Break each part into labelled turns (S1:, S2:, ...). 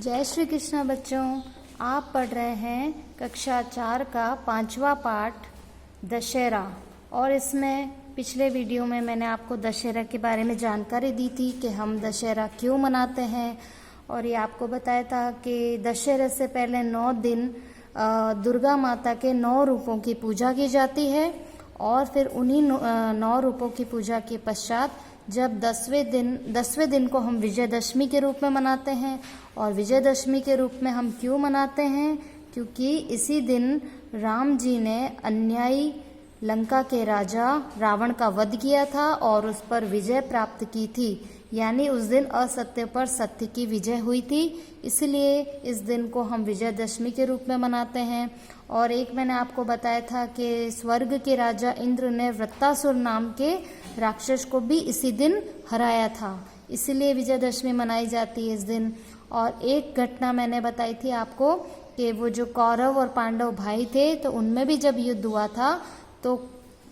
S1: जय श्री कृष्ण बच्चों, आप पढ़ रहे हैं कक्षा 4 का 5वां पाठ दशहरा। और इसमें पिछले वीडियो में मैंने आपको दशहरा के बारे में जानकारी दी थी कि हम दशहरा क्यों मनाते हैं। और ये आपको बताया था कि दशहरे से पहले 9 दिन दुर्गा माता के 9 रूपों की पूजा की जाती है। और फिर उन्हीं 9 रूपों की पूजा के पश्चात जब 10वें दिन को हम विजयदशमी के रूप में मनाते हैं। और विजयदशमी के रूप में हम क्यों मनाते हैं? क्योंकि इसी दिन राम जी ने अन्यायी लंका के राजा रावण का वध किया था और उस पर विजय प्राप्त की थी। यानी उस दिन असत्य पर सत्य की विजय हुई थी, इसलिए इस दिन को हम विजयदशमी के रूप में मनाते हैं। और एक मैंने आपको बताया था कि स्वर्ग के राजा इंद्र ने वृत्तासुर नाम के राक्षस को भी इसी दिन हराया था, इसलिए विजयदशमी मनाई जाती है इस दिन। और एक घटना मैंने बताई थी आपको कि वो जो कौरव और पांडव भाई थे, तो उनमें भी जब युद्ध हुआ था तो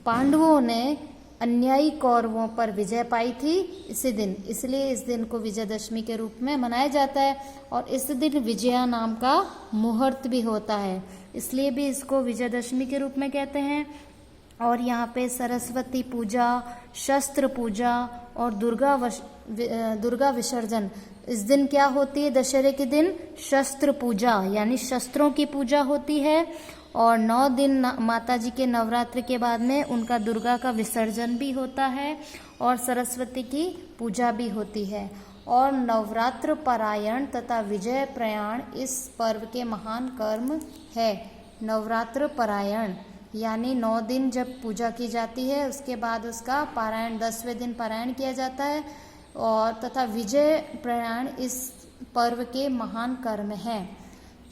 S1: पांडवों ने अन्यायी कौरवों पर विजय पाई थी इसी दिन, इसलिए इस दिन को विजयदशमी के रूप में मनाया जाता है। और इस दिन विजया नाम का मुहूर्त भी होता है, इसलिए भी इसको विजयदशमी के रूप में कहते हैं। और यहाँ पे सरस्वती पूजा, शस्त्र पूजा और दुर्गा विसर्जन इस दिन क्या होती है? दशहरे के दिन शस्त्र पूजा यानी शस्त्रों की पूजा होती है। और 9 दिन माता जी के नवरात्र के बाद में उनका दुर्गा का विसर्जन भी होता है और सरस्वती की पूजा भी होती है। और नवरात्र पारायण तथा विजय प्रयाण इस पर्व के महान कर्म है। नवरात्र पारायण यानी 9 दिन जब पूजा की जाती है, उसके बाद उसका पारायण 10वें दिन पारायण किया जाता है। और तथा विजय प्रयाण इस पर्व के महान कर्म है।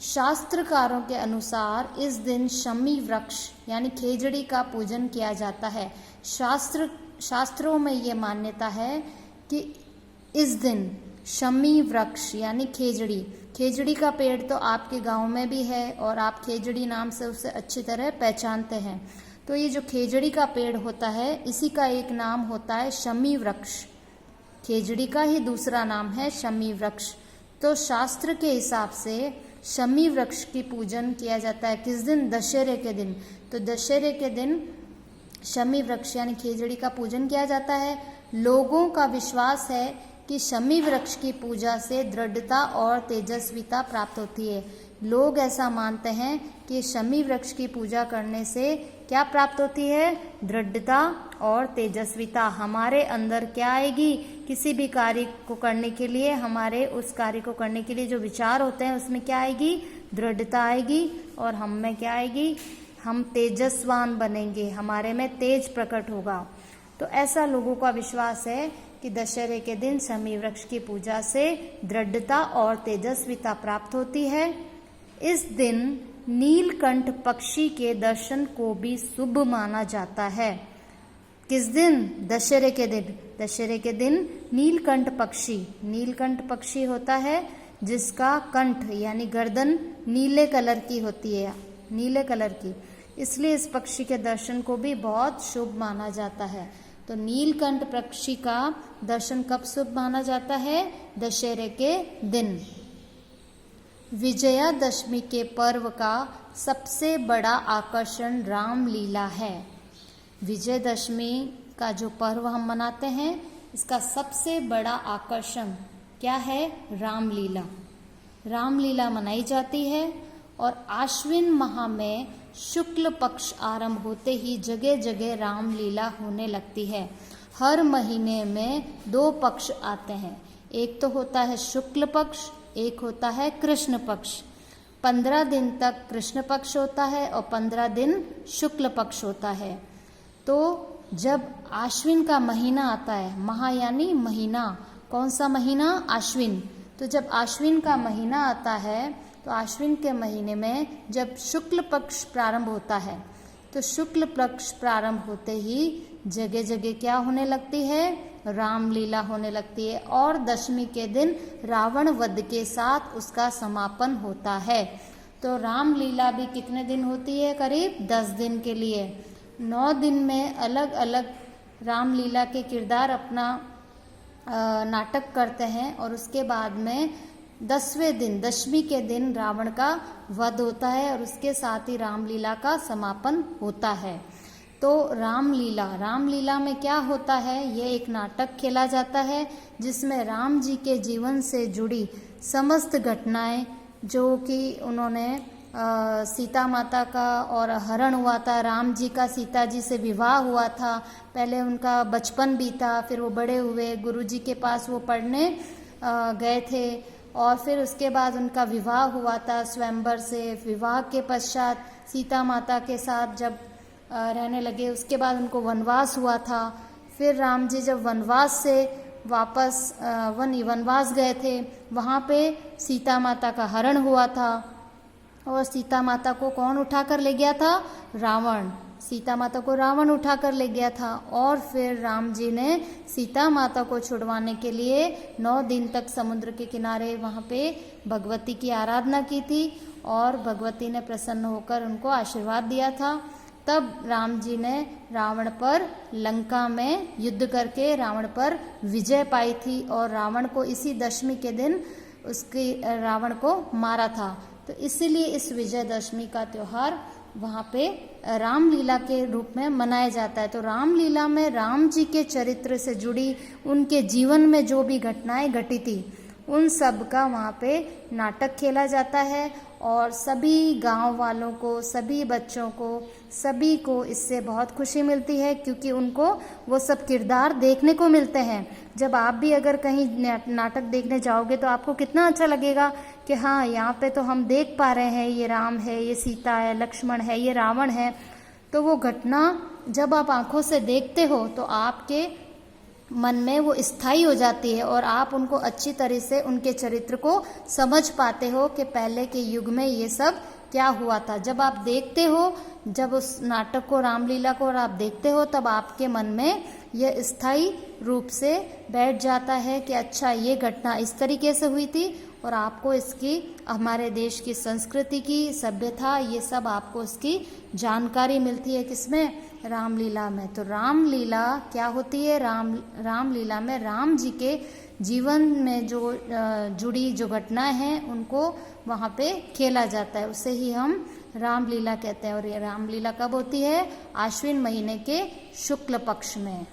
S1: शास्त्रकारों के अनुसार इस दिन शमी वृक्ष यानी खेजड़ी का पूजन किया जाता है। शास्त्रों में ये मान्यता है कि इस दिन शमी वृक्ष यानी खेजड़ी का पेड़ तो आपके गांव में भी है और आप खेजड़ी नाम से उसे अच्छी तरह पहचानते हैं। तो ये जो खेजड़ी का पेड़ होता है, इसी का एक नाम होता है शमी वृक्ष। खेजड़ी का ही दूसरा नाम है शमी वृक्ष। तो शास्त्र के हिसाब से शमी वृक्ष की पूजन किया जाता है किस दिन? दशहरे के दिन। तो दशहरे के दिन शमी वृक्ष यानी खेजड़ी का पूजन किया जाता है। लोगों का विश्वास है कि शमी वृक्ष की पूजा से दृढ़ता और तेजस्विता प्राप्त होती है। लोग ऐसा मानते हैं कि शमी वृक्ष की पूजा करने से क्या प्राप्त होती है? दृढ़ता और तेजस्विता। हमारे अंदर क्या आएगी? किसी भी कार्य को करने के लिए, हमारे उस कार्य को करने के लिए जो विचार होते हैं उसमें क्या आएगी? दृढ़ता आएगी। और हम में क्या आएगी? हम तेजस्वान बनेंगे, हमारे में तेज प्रकट होगा। तो ऐसा लोगों का विश्वास है कि दशहरे के दिन शमी वृक्ष की पूजा से दृढ़ता और तेजस्विता प्राप्त होती है। इस दिन नीलकंठ पक्षी के दर्शन को भी शुभ माना जाता है। किस दिन? दशहरे के दिन। दशहरे के दिन नीलकंठ पक्षी होता है जिसका कंठ यानी गर्दन नीले कलर की होती है, नीले कलर की, इसलिए इस पक्षी के दर्शन को भी बहुत शुभ माना जाता है। तो नीलकंठ पक्षी का दर्शन कब शुभ माना जाता है? दशहरे के दिन। विजयादशमी के पर्व का सबसे बड़ा आकर्षण रामलीला है। विजयदशमी का जो पर्व हम मनाते हैं, इसका सबसे बड़ा आकर्षण क्या है? रामलीला। रामलीला मनाई जाती है। और आश्विन माह में शुक्ल पक्ष आरंभ होते ही जगह जगह रामलीला होने लगती है। हर महीने में 2 पक्ष आते हैं, एक तो होता है शुक्ल पक्ष, एक होता है कृष्ण पक्ष। 15 दिन तक कृष्ण पक्ष होता है और 15 दिन शुक्ल पक्ष होता है। तो जब आश्विन का महीना आता है, माह यानी महीना, कौन सा महीना? आश्विन। तो जब आश्विन का महीना आता है, तो आश्विन के महीने में जब शुक्ल पक्ष प्रारंभ होता है, तो शुक्ल पक्ष प्रारंभ होते ही जगह जगह क्या होने लगती है? रामलीला होने लगती है। और दशमी के दिन रावण वध के साथ उसका समापन होता है। तो रामलीला भी कितने दिन होती है? करीब 10 दिन के लिए। 9 दिन में अलग अलग रामलीला के किरदार अपना नाटक करते हैं और उसके बाद में 10वें दिन, दशमी के दिन रावण का वध होता है और उसके साथ ही रामलीला का समापन होता है। तो रामलीला में क्या होता है, ये एक नाटक खेला जाता है जिसमें राम जी के जीवन से जुड़ी समस्त घटनाएं, जो कि उन्होंने सीता माता का और हरण हुआ था, राम जी का सीता जी से विवाह हुआ था, पहले उनका बचपन बीता, फिर वो बड़े हुए, गुरु जी के पास वो पढ़ने गए थे और फिर उसके बाद उनका विवाह हुआ था स्वयंवर से। विवाह के पश्चात सीता माता के साथ जब रहने लगे, उसके बाद उनको वनवास हुआ था। फिर राम जी जब वनवास से वापस वनवास गए थे, वहाँ पे सीता माता का हरण हुआ था और सीता माता को कौन उठा कर ले गया था, रावण। सीता माता को रावण उठा कर ले गया था और फिर राम जी ने सीता माता को छुड़वाने के लिए 9 दिन तक समुद्र के किनारे वहाँ पे भगवती की आराधना की थी और भगवती ने प्रसन्न होकर उनको आशीर्वाद दिया था। तब राम जी ने रावण पर लंका में युद्ध करके रावण पर विजय पाई थी और रावण को इसी दशमी के दिन रावण को मारा था। तो इसीलिए इस विजयदशमी का त्योहार वहाँ पे रामलीला के रूप में मनाया जाता है। तो रामलीला में राम जी के चरित्र से जुड़ी उनके जीवन में जो भी घटनाएं घटी थी, उन सब का वहाँ पे नाटक खेला जाता है और सभी गांव वालों को, सभी बच्चों को, सभी को इससे बहुत खुशी मिलती है क्योंकि उनको वो सब किरदार देखने को मिलते हैं। जब आप भी अगर कहीं नाटक देखने जाओगे तो आपको कितना अच्छा लगेगा कि हाँ, यहाँ पे तो हम देख पा रहे हैं, ये राम है, ये सीता है, लक्ष्मण है, ये रावण है। तो वो घटना जब आप आंखों से देखते हो तो आपके मन में वो स्थायी हो जाती है और आप उनको अच्छी तरह से उनके चरित्र को समझ पाते हो कि पहले के युग में ये सब क्या हुआ था। जब आप देखते हो, जब उस नाटक को, रामलीला को और आप देखते हो, तब आपके मन में यह स्थायी रूप से बैठ जाता है कि अच्छा, ये घटना इस तरीके से हुई थी और आपको इसकी, हमारे देश की संस्कृति की, सभ्यता, ये सब आपको इसकी जानकारी मिलती है। किसमें? रामलीला में। तो रामलीला क्या होती है? रामलीला में राम जी के जीवन में जो जुड़ी जो घटनाएं हैं उनको वहाँ पे खेला जाता है, उसे ही हम रामलीला कहते हैं। और ये रामलीला कब होती है? आश्विन महीने के शुक्ल पक्ष में।